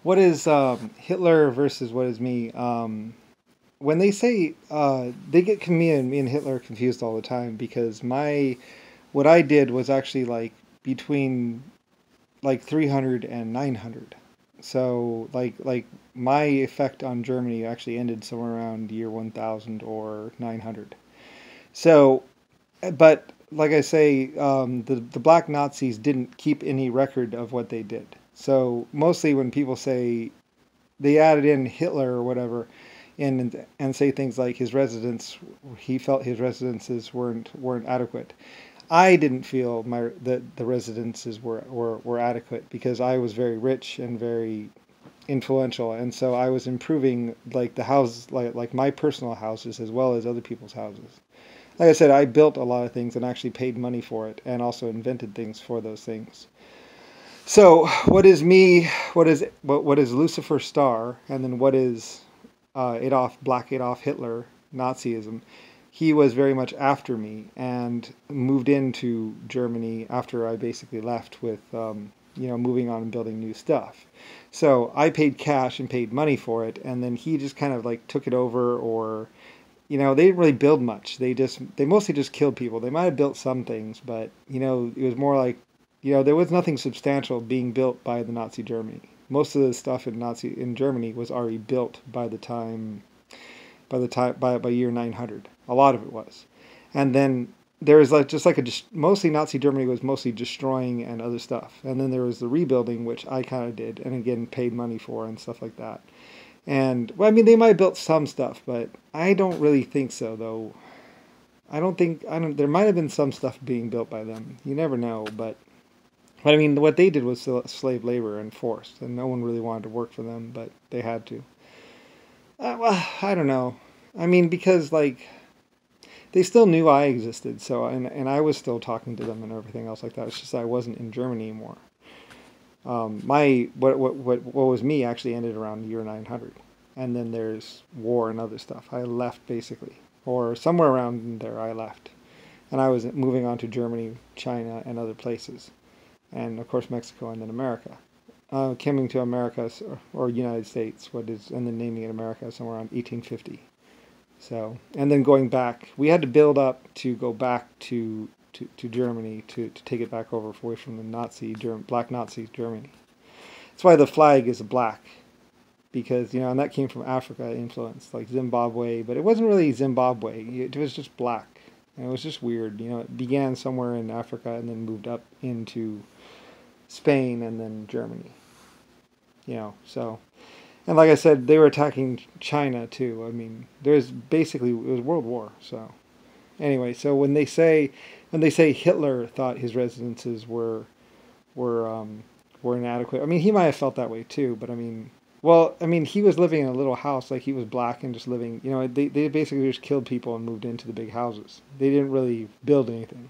what is Hitler versus what is me? When they say they get me and Hitler confused all the time because my what I did was actually like between like 300 and 900. So like my effect on Germany actually ended somewhere around year 1000 or 900. So, but like I say, the black Nazis didn't keep any record of what they did. So mostly when people say they added in Hitler or whatever, and say things like his residence, he felt his residences weren't adequate. I didn't feel that the residences were adequate because I was very rich and very influential, and so I was improving like the house, like my personal houses as well as other people's houses. Like I said, I built a lot of things and actually paid money for it, and also invented things for those things. So, what is me? What is Lucifer Star? And then what is Black Adolf Hitler, Nazism? He was very much after me and moved into Germany after I basically left with, moving on and building new stuff. So I paid cash and paid money for it, and then he just kind of like took it over, or they didn't really build much. They mostly just killed people. They might have built some things, but it was more like, there was nothing substantial being built by the Nazi Germany. Most of the stuff in Germany was already built by year 900. A lot of it was, and then there was like just like mostly Nazi Germany was mostly destroying and other stuff, and then there was the rebuilding, which I kind of did, and again paid money for and stuff like that. And well, I mean, they might have built some stuff, but I don't really think so, though. I don't. There might have been some stuff being built by them. You never know, but I mean, what they did was slave labor and forced, and no one really wanted to work for them, but they had to. Well, I don't know. I mean, because like they still knew I existed, so and I was still talking to them and everything else like that. It's just I wasn't in Germany anymore. My what was me actually ended around year 900, and then there's war and other stuff. I left basically, or somewhere around there I left, and I was moving on to Germany, China, and other places, and of course Mexico, and then America. Coming to America or United States, and then naming it America somewhere around 1850. So, and then going back, we had to build up to go back to Germany to take it back over away from the black Nazi Germany. That's why the flag is black, because and that came from Africa influence, like Zimbabwe, but it wasn't really Zimbabwe. It was just black, and it was just weird. It began somewhere in Africa and then moved up into Spain and then Germany. So and like I said, they were attacking China too. I mean, it was World War. So anyway, so when they say Hitler thought his residences were were inadequate. I mean, he might have felt that way too, but I mean, well, I mean, he was living in a little house, like he was black and just living. They basically just killed people and moved into the big houses. They didn't really build anything.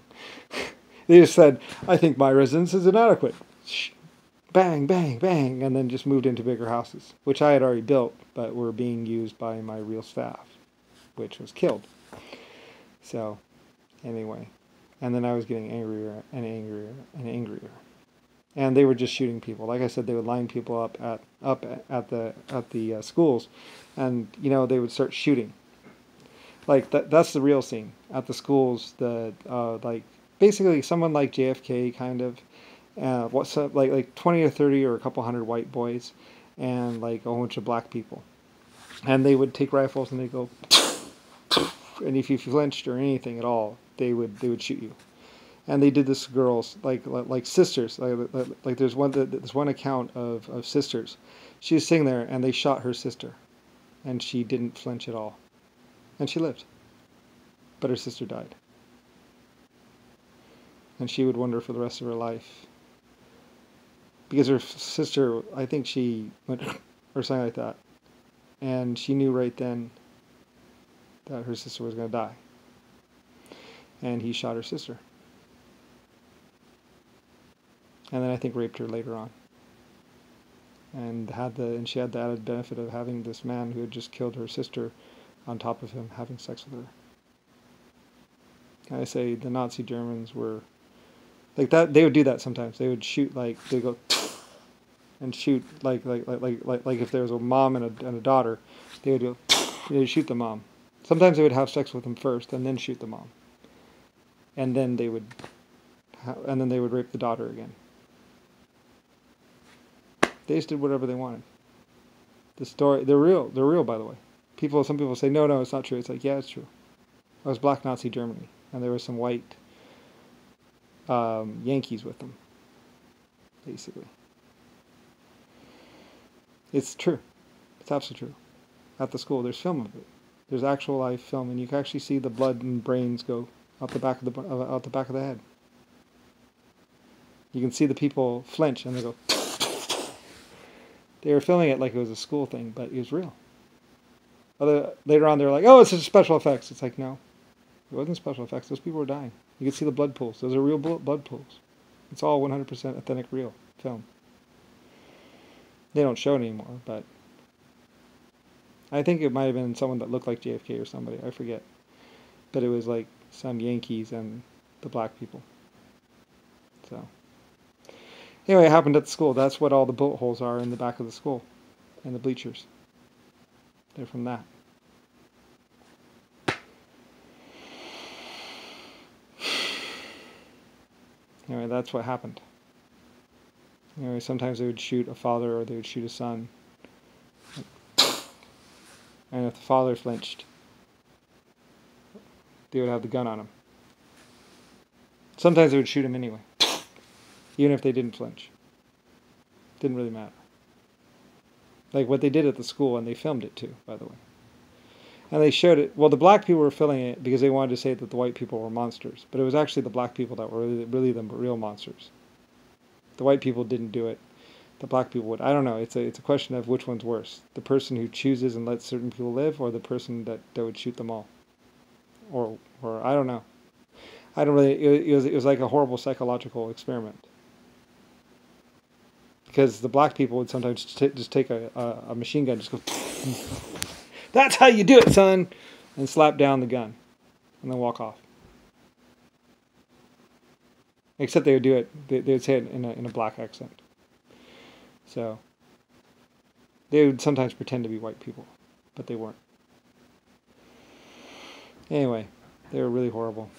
They just said, "I think my residence is inadequate." Bang, bang, bang, and then just moved into bigger houses, which I had already built, but were being used by my real staff, which was killed. So, anyway, and then I was getting angrier and angrier and angrier, and they were just shooting people. Like I said, they would line people up at the schools, and they would start shooting. Like that's the real scene at the schools. The like basically someone like JFK kind of what's up, like 20 or 30 or a couple hundred white boys, and like a whole bunch of black people, and they would take rifles and they go, and if you flinched or anything at all, they would shoot you. And they did this to girls, like sisters. Like there's one account of sisters. She was sitting there, and they shot her sister, and she didn't flinch at all, and she lived, but her sister died, and she would wonder for the rest of her life because her sister, I think she went or something like that, and she knew right then that her sister was going to die, and he shot her sister, and then I think raped her later on, and she had the added benefit of having this man who had just killed her sister on top of him having sex with her. And I say the Nazi Germans were like that. They would do that sometimes. They would shoot, like they go, and shoot like if there was a mom and a daughter, they would go, they would shoot the mom. Sometimes they would have sex with them first and then shoot the mom, and then they would rape the daughter again. They just did whatever they wanted. The story, they're real. They're real, by the way. Some people say, no, it's not true. It's like, yeah, it's true. It was Black Nazi Germany, and there were some white Yankees with them, basically. It's true. It's absolutely true. At the school, there's film of it. There's actual live film, and you can actually see the blood and brains go out the back of the head. You can see the people flinch, and they go. They were filming it like it was a school thing, but it was real. Later on, they were like, "Oh, it's just special effects." It's like, no, it wasn't special effects. Those people were dying. You could see the blood pools. Those are real blood pools. It's all 100% authentic, real film. They don't show it anymore, but I think it might have been someone that looked like JFK or somebody. I forget. But it was like some Yankees and the black people. So anyway, it happened at the school. That's what all the bullet holes are in the back of the school and the bleachers. They're from that. Anyway, that's what happened. Anyway, sometimes they would shoot a father or they would shoot a son. And if the father flinched, they would have the gun on him. Sometimes they would shoot him anyway, even if they didn't flinch. Didn't really matter. Like what they did at the school, and they filmed it too, by the way. And they showed it. Well, the black people were filming it because they wanted to say that the white people were monsters. But it was actually the black people that were really the real monsters. The white people didn't do it. The black people would. I don't know. It's a question of which one's worse. The person who chooses and lets certain people live, or the person that would shoot them all. Or I don't know. I don't really. It was like a horrible psychological experiment. Because the black people would sometimes just take a machine gun, just go. That's how you do it, son, and slap down the gun, and then walk off. Except they would do it. They would say it in a black accent. So they would sometimes pretend to be white people, but they weren't. Anyway, they were really horrible.